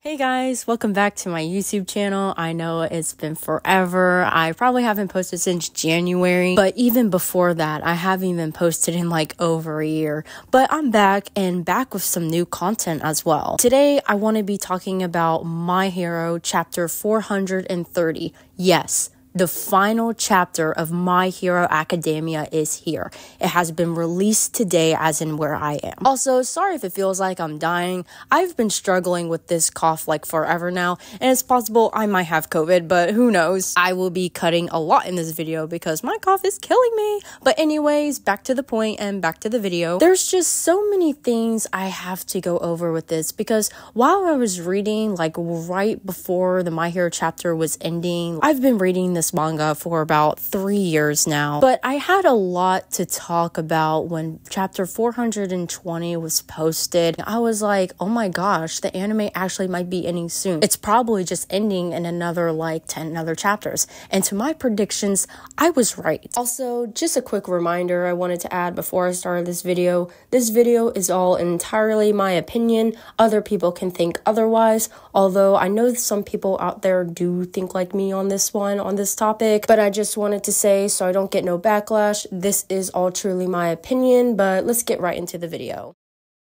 Hey guys, welcome back to my YouTube channel. I know it's been forever. I probably haven't posted since January, but even before that, I haven't even posted in like over a year. But I'm back and back with some new content as well. Today, I want to be talking about My Hero chapter 430. Yes, the final chapter of My Hero Academia is here. It has been released today, as in where I am. Also, sorry if it feels like I'm dying. I've been struggling with this cough like forever now, and it's possible I might have COVID, but who knows? I will be cutting a lot in this video because my cough is killing me. But anyways, back to the point and back to the video. There's just so many things I have to go over with this because while I was reading, like right before the My Hero chapter was ending, I've been reading this manga for about 3 years now, but I had a lot to talk about when chapter 420 was posted. I was like, oh my gosh, the anime actually might be ending soon. It's probably just ending in another like 10 other chapters, and to my predictions, I was right. Also, just a quick reminder I wanted to add before I started this video is all entirely my opinion. Other people can think otherwise, although I know some people out there do think like me on this topic, but I just wanted to say, so I don't get no backlash, this is all truly my opinion, but let's get right into the video.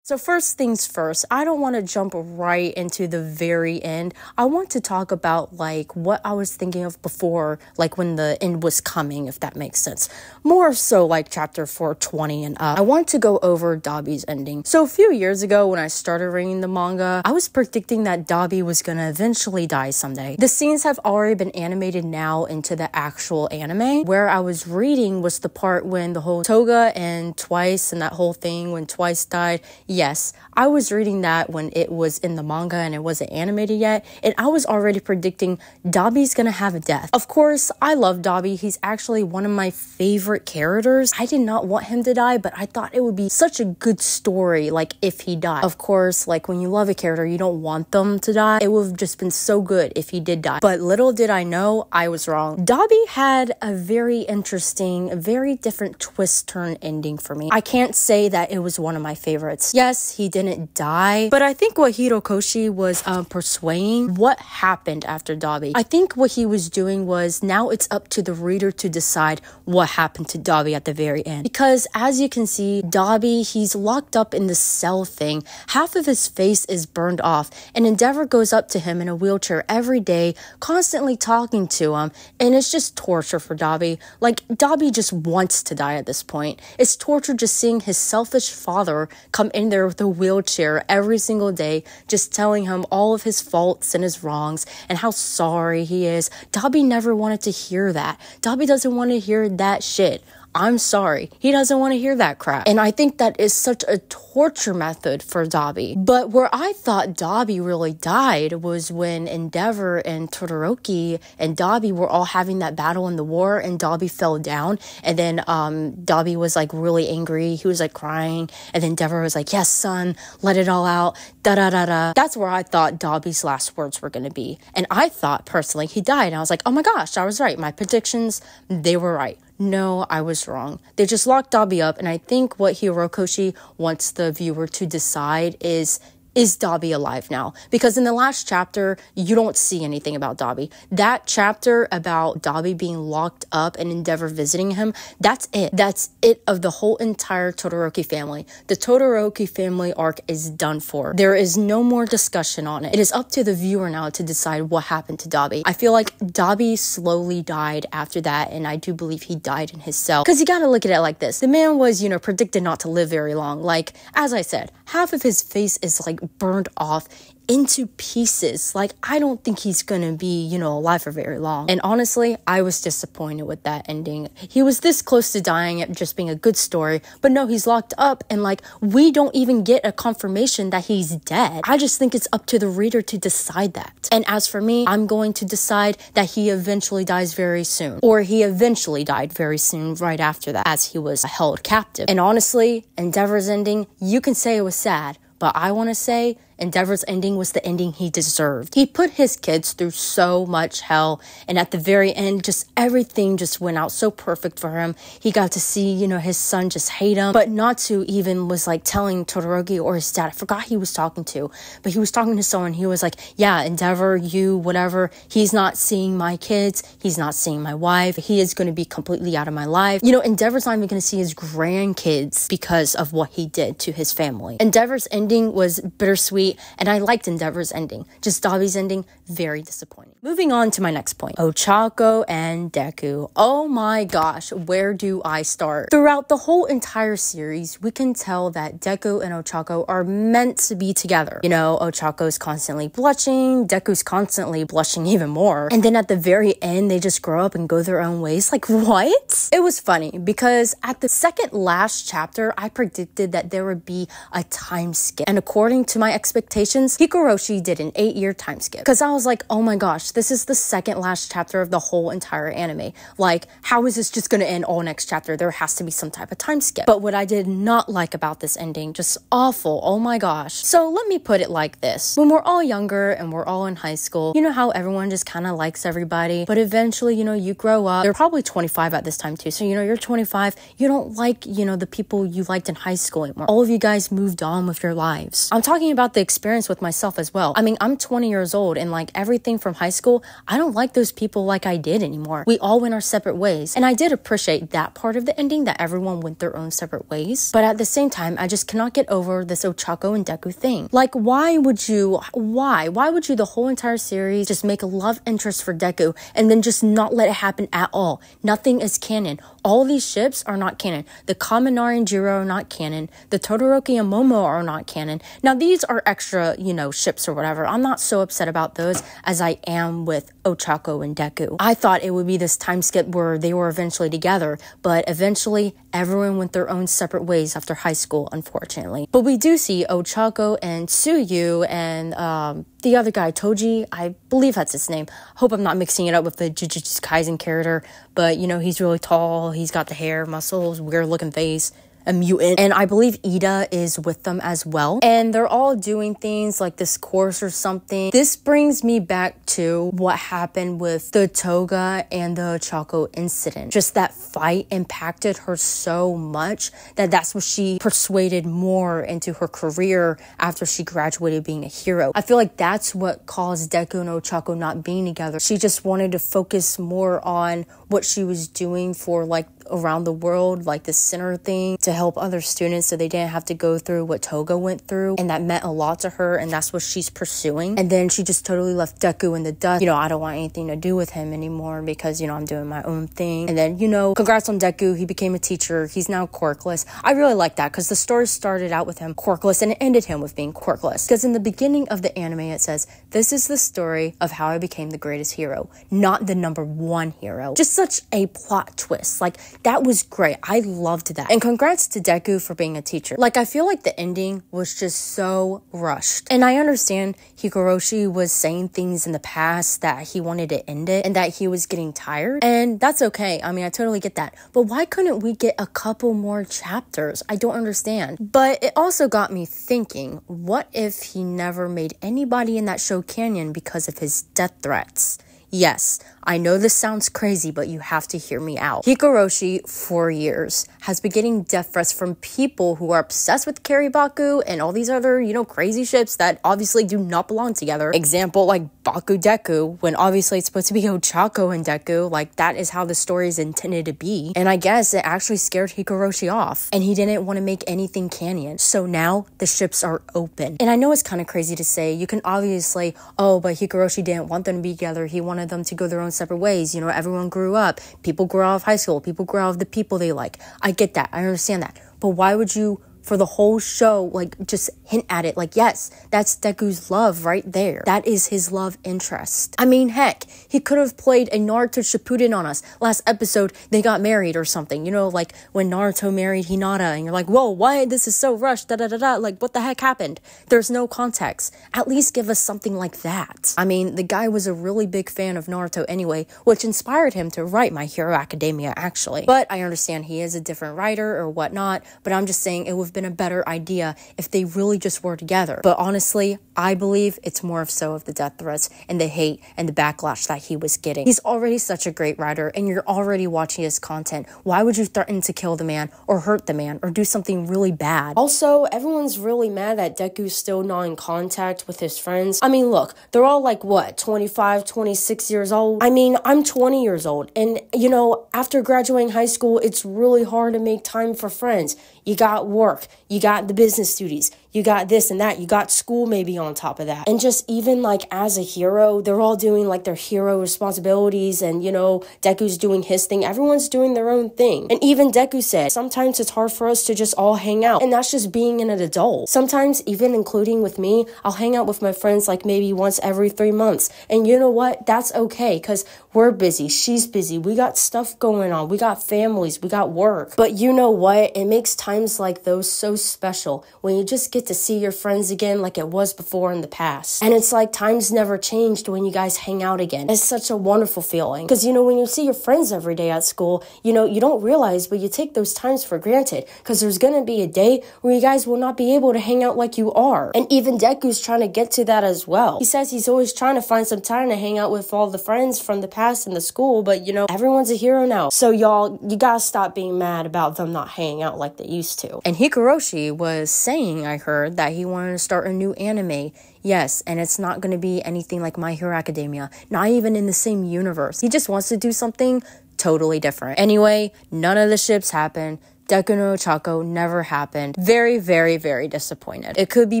So first things first, I don't want to jump right into the very end. I want to talk about like what I was thinking of before, like when the end was coming, if that makes sense. More so like chapter 420 and up. I want to go over Dabi's ending. So a few years ago when I started reading the manga, I was predicting that Dabi was gonna eventually die someday. The scenes have already been animated now into the actual anime. Where I was reading was the part when the whole Toga and Twice and that whole thing when Twice died. Yes, I was reading that when it was in the manga and it wasn't animated yet, and I was already predicting Dabi's gonna have a death. Of course, I love Dabi. He's actually one of my favorite characters. I did not want him to die, but I thought it would be such a good story, like, if he died. Of course, like, when you love a character, you don't want them to die. It would have just been so good if he did die. But little did I know, I was wrong. Dabi had a very interesting, a very different twist-turn ending for me. I can't say that it was one of my favorites. Yes, he didn't die, but I think what Hirokoshi was pursuing, what happened after Dabi. I think what he was doing was now it's up to the reader to decide what happened to Dabi at the very end. Because as you can see, Dabi, he's locked up in the cell thing. Half of his face is burned off, and Endeavor goes up to him in a wheelchair every day, constantly talking to him, and it's just torture for Dabi. Like, Dabi just wants to die at this point. It's torture just seeing his selfish father come in there with a wheelchair every single day, just telling him all of his faults and his wrongs and how sorry he is. Dabi never wanted to hear that. Dabi doesn't want to hear that shit. I'm sorry. He doesn't want to hear that crap. And I think that is such a torture method for Dabi. But where I thought Dabi really died was when Endeavor and Todoroki and Dabi were all having that battle in the war, and Dabi fell down, and then Dabi was like really angry. He was like crying, and then Endeavor was like, yes, son, let it all out, da-da-da-da. That's where I thought Dabi's last words were going to be. And I thought personally he died, and I was like, oh my gosh, I was right. My predictions, they were right. No, I was wrong. They just locked Dabi up, and I think what Hirokoshi wants the viewer to decide is Dabi alive now? Because in the last chapter, you don't see anything about Dabi. That chapter about Dabi being locked up and Endeavor visiting him, that's it. That's it of the whole entire Todoroki family. The Todoroki family arc is done for. There is no more discussion on it. It is up to the viewer now to decide what happened to Dabi. I feel like Dabi slowly died after that, and I do believe he died in his cell. Because you gotta look at it like this. The man was, predicted not to live very long. Like, as I said, half of his face is like burned off into pieces. Like, I don't think he's gonna be, alive for very long. And honestly, I was disappointed with that ending. He was this close to dying, it just being a good story, but no, he's locked up, and like, we don't even get a confirmation that he's dead. I just think it's up to the reader to decide that. And as for me, I'm going to decide that he eventually dies very soon, or he eventually died very soon right after that, as he was held captive. And honestly, Endeavor's ending, you can say it was sad, but I want to say Endeavor's ending was the ending he deserved. He put his kids through so much hell, and at the very end, just everything just went out so perfect for him. He got to see, his son just hate him, but Natsu even was like telling Todoroki or his dad, I forgot he was talking to, but he was talking to someone. He was like, yeah, Endeavor, you, whatever, he's not seeing my kids, he's not seeing my wife, he is going to be completely out of my life. Endeavor's not even going to see his grandkids because of what he did to his family. Endeavor's ending was bittersweet, and I liked Endeavor's ending. Just Dabi's ending, very disappointing. Moving on to my next point. Ochako and Deku. Oh my gosh, where do I start? Throughout the whole entire series, we can tell that Deku and Ochako are meant to be together. Ochako's constantly blushing, Deku's constantly blushing even more. And then at the very end, they just grow up and go their own ways. Like, what? It was funny because at the second last chapter, I predicted that there would be a time skip. And according to my expectations, Higoroshi did an 8-year time skip. Because I was like, oh my gosh, this is the second last chapter of the whole entire anime. Like, how is this just going to end all next chapter? There has to be some type of time skip. But what I did not like about this ending, just awful. Oh my gosh. So let me put it like this. When we're all younger and we're all in high school, you know how everyone just kind of likes everybody, but eventually, you grow up. They're probably 25 at this time too. So, you're 25. You don't like, the people you liked in high school anymore. All of you guys moved on with your lives. I'm talking about the experience with myself as well. I mean, I'm 20 years old and like everything from high school, I don't like those people like I did anymore. We all went our separate ways. And I did appreciate that part of the ending, that everyone went their own separate ways. But at the same time, I just cannot get over this Ochako and Deku thing. Like, why would you the whole entire series just make a love interest for Deku and then just not let it happen at all? Nothing is canon. All these ships are not canon. The Kaminari and Jiro are not canon. The Todoroki and Momo are not canon. Now, these are extra, ships or whatever. I'm not so upset about those as I am with Ochako and Deku. I thought it would be this time skip where they were eventually together, but eventually everyone went their own separate ways after high school, unfortunately. But we do see Ochako and Tsuyu and the other guy, Toji, I believe that's his name. Hope I'm not mixing it up with the Jujutsu Kaisen character, but he's really tall, he's got the hair, muscles, weird looking face, a mutant, and I believe Ida is with them as well, and they're all doing things like this course or something. This brings me back to what happened with the Toga and the Ochako incident. Just that fight impacted her so much that's what she persuaded more into her career after she graduated being a hero. I feel like that's what caused Deku and Ochako not being together. She just wanted to focus more on what she was doing for like around the world, like the center thing, to help other students so they didn't have to go through what Toga went through, and that meant a lot to her, and that's what she's pursuing. And then she just totally left Deku in the dust. I don't want anything to do with him anymore because I'm doing my own thing. And then congrats on Deku, he became a teacher, he's now quirkless. I really like that because the story started out with him quirkless and it ended him with being quirkless, because in the beginning of the anime it says, this is the story of how I became the greatest hero, not the number one hero. Just such a plot twist. Like, that was great. I loved that. And congrats to Deku for being a teacher. Like, I feel like the ending was just so rushed. And I understand Higoroshi was saying things in the past that he wanted to end it and that he was getting tired. And that's okay. I mean, I totally get that. But why couldn't we get a couple more chapters? I don't understand. But it also got me thinking, what if he never made anybody in that show canon because of his death threats? Yes, I know this sounds crazy, but you have to hear me out. Higoroshi, for years, has been getting death threats from people who are obsessed with Karibaku and all these other, crazy ships that obviously do not belong together. Example, like Baku Deku, when obviously it's supposed to be Ochako and Deku. Like, that is how the story is intended to be. And I guess it actually scared Higoroshi off, and he didn't want to make anything canon. So now the ships are open. And I know it's kind of crazy to say. You can obviously, but Higoroshi didn't want them to be together. He wanted them to go their own separate ways. Everyone grew up. People grew out of high school. People grew out of the people they like. I get that. I understand that. But why would you, for the whole show, just hint at it? Yes, that's Deku's love right there. That is his love interest. I mean, heck, he could have played a Naruto Shippuden on us. Last episode, they got married or something. Like when Naruto married Hinata, and you're like, whoa, why? This is so rushed, da-da-da-da. Like, what the heck happened? There's no context. At least give us something like that. I mean, the guy was a really big fan of Naruto anyway, which inspired him to write My Hero Academia, actually. But I understand he is a different writer or whatnot, but I'm just saying it would have been a better idea if they really just were together. But honestly, I believe it's more so of the death threats and the hate and the backlash that he was getting. He's already such a great writer and you're already watching his content. Why would you threaten to kill the man or hurt the man or do something really bad? Also, everyone's really mad that Deku's still not in contact with his friends. I mean, look, they're all like, what, 25, 26 years old? I mean, I'm 20 years old. And, you know, after graduating high school, it's really hard to make time for friends. You got work, you got the business duties, you got this and that, you got school maybe on top of that. And just even like as a hero, they're all doing like their hero responsibilities and, you know, Deku's doing his thing. Everyone's doing their own thing. And even Deku said, sometimes it's hard for us to just all hang out. And that's just being an adult. Sometimes, even including with me, I'll hang out with my friends like maybe once every 3 months. And you know what? That's okay because we're busy. She's busy. We got stuff going on. We got families. We got work. But you know what? It makes times like those so special when you just get to see your friends again like it was before in the past. And it's like times never changed when you guys hang out again. It's such a wonderful feeling. Because, you know, when you see your friends every day at school, you know, you don't realize, but you take those times for granted. Because there's going to be a day where you guys will not be able to hang out like you are. And even Deku's trying to get to that as well. He says he's always trying to find some time to hang out with all the friends from the past in the school. But, you know, everyone's a hero now. So y'all, you gotta stop being mad about them not hanging out like they used to. And Hikaroshi was saying, I heard, that he wanted to start a new anime. Yes, and it's not going to be anything like My Hero Academia, not even in the same universe. He just wants to do something totally different. Anyway, none of the ships happened. Deku no Ochako never happened. Very, very, very disappointed. It could be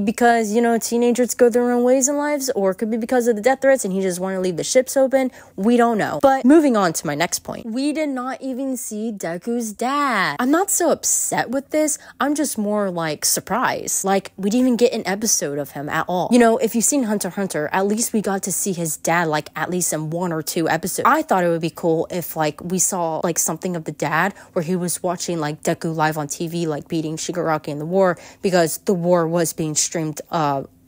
because, you know, teenagers go their own ways in lives, or it could be because of the death threats and he just wanted to leave the ships open. We don't know. But moving on to my next point. We did not even see Deku's dad. I'm not so upset with this. I'm just more like surprised. Like, we didn't even get an episode of him at all. You know, if you've seen Hunter x Hunter, at least we got to see his dad like at least in 1 or 2 episodes. I thought it would be cool if like we saw like something of the dad where he was watching like Deku live on TV, like beating Shigaraki in the war, because the war was being streamed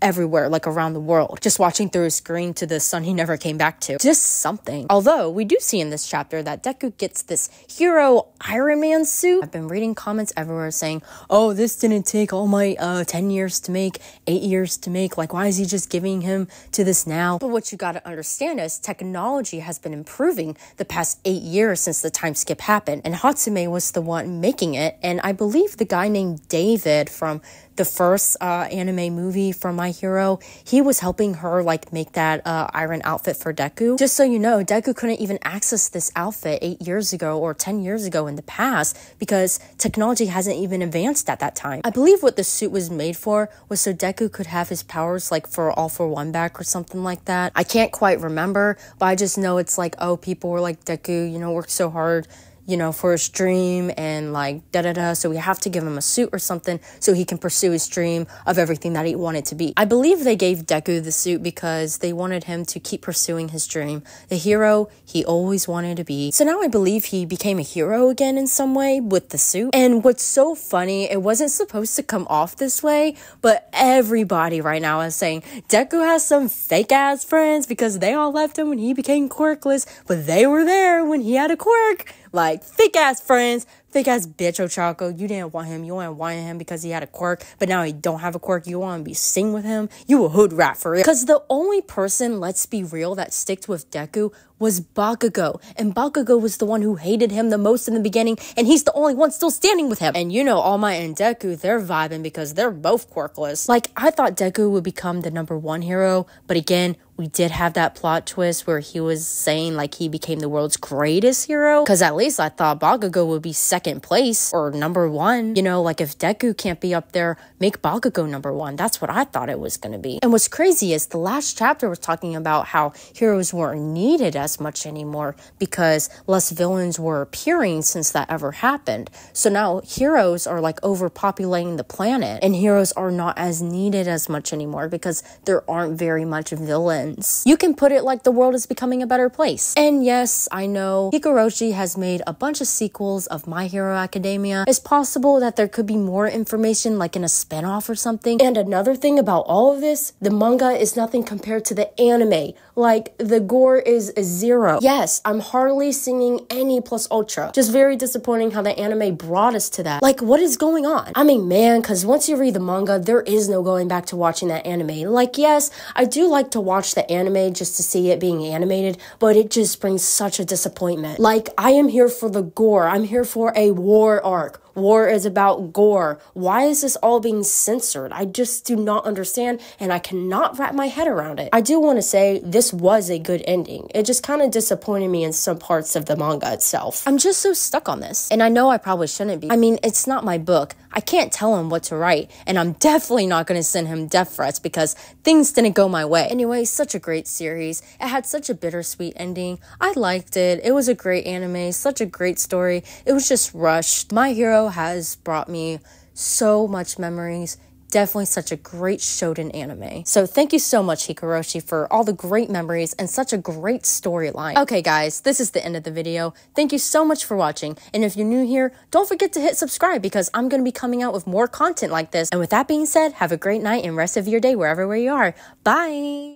everywhere, like around the world, just watching through a screen to the son he never came back to. Just something. Although we do see in this chapter that Deku gets this hero Iron Man suit. I've been reading comments everywhere saying, oh, this didn't take all my 10 years to make, 8 years to make, like why is he just giving him to this now? But what you gotta understand is technology has been improving the past 8 years since the time skip happened, and Hatsume was the one making it, and I believe the guy named David from the first anime movie from My Hero, he was helping her like make that iron outfit for Deku. Just so you know, Deku couldn't even access this outfit 8 years ago or 10 years ago in the past because technology hasn't even advanced at that time. I believe what the suit was made for was so Deku could have his powers like for All for One back or something like that. I can't quite remember, but I just know it's like, oh, people were like, Deku, you know, worked so hard, you know, for his dream and like da-da-da, so we have to give him a suit or something so he can pursue his dream of everything that he wanted to be. I believe they gave Deku the suit because they wanted him to keep pursuing his dream, the hero he always wanted to be. So now I believe he became a hero again in some way with the suit. And what's so funny, it wasn't supposed to come off this way, but everybody right now is saying Deku has some fake ass friends because they all left him when he became quirkless, but they were there when he had a quirk. Like, fake ass friends, fake ass bitch Ochako. You didn't want him. You wanted him because he had a quirk, but now he don't have a quirk. You want to be sing with him. You a hood rat for it. Because the only person, let's be real, that sticked with Deku was Bakugo. And Bakugo was the one who hated him the most in the beginning, and he's the only one still standing with him. And you know, All Might and Deku, they're vibing because they're both quirkless. Like, I thought Deku would become the #1 hero, but again, we did have that plot twist where he was saying like he became the world's greatest hero. Because at least I thought Bakugo would be 2nd place or #1. You know, like if Deku can't be up there, make Bakugo #1. That's what I thought it was going to be. And what's crazy is the last chapter was talking about how heroes weren't needed as much anymore because less villains were appearing since that ever happened. So now heroes are like overpopulating the planet, and heroes are not as needed as much anymore because there aren't very much villains. You can put it like the world is becoming a better place. And yes, I know Hikaroshi has made a bunch of sequels of My Hero Academia. It's possible that there could be more information like in a spinoff or something. And another thing about all of this, the manga is nothing compared to the anime. Like, the gore is 0. Yes, I'm hardly singing any plus ultra. Just very disappointing how the anime brought us to that. Like, what is going on? I mean, man, because once you read the manga, there is no going back to watching that anime. Like, yes, I do like to watch the anime just to see it being animated, but it just brings such a disappointment. Like, I am here for the gore. I'm here for a war arc. War is about gore. Why is this all being censored? I just do not understand, and I cannot wrap my head around it. I do want to say this was a good ending. It just kind of disappointed me in some parts of the manga itself. I'm just so stuck on this, and I know I probably shouldn't be. I mean, it's not my book. I can't tell him what to write, and I'm definitely not going to send him death threats because things didn't go my way. Anyway, such a great series. It had such a bittersweet ending. I liked it. It was a great anime, such a great story. It was just rushed. My Hero has brought me so much memories. Definitely such a great shonen anime. So thank you so much, Hikaroshi, for all the great memories and such a great storyline. Okay, guys, this is the end of the video. Thank you so much for watching. And if you're new here, don't forget to hit subscribe because I'm going to be coming out with more content like this. And with that being said, have a great night and rest of your day wherever you are. Bye!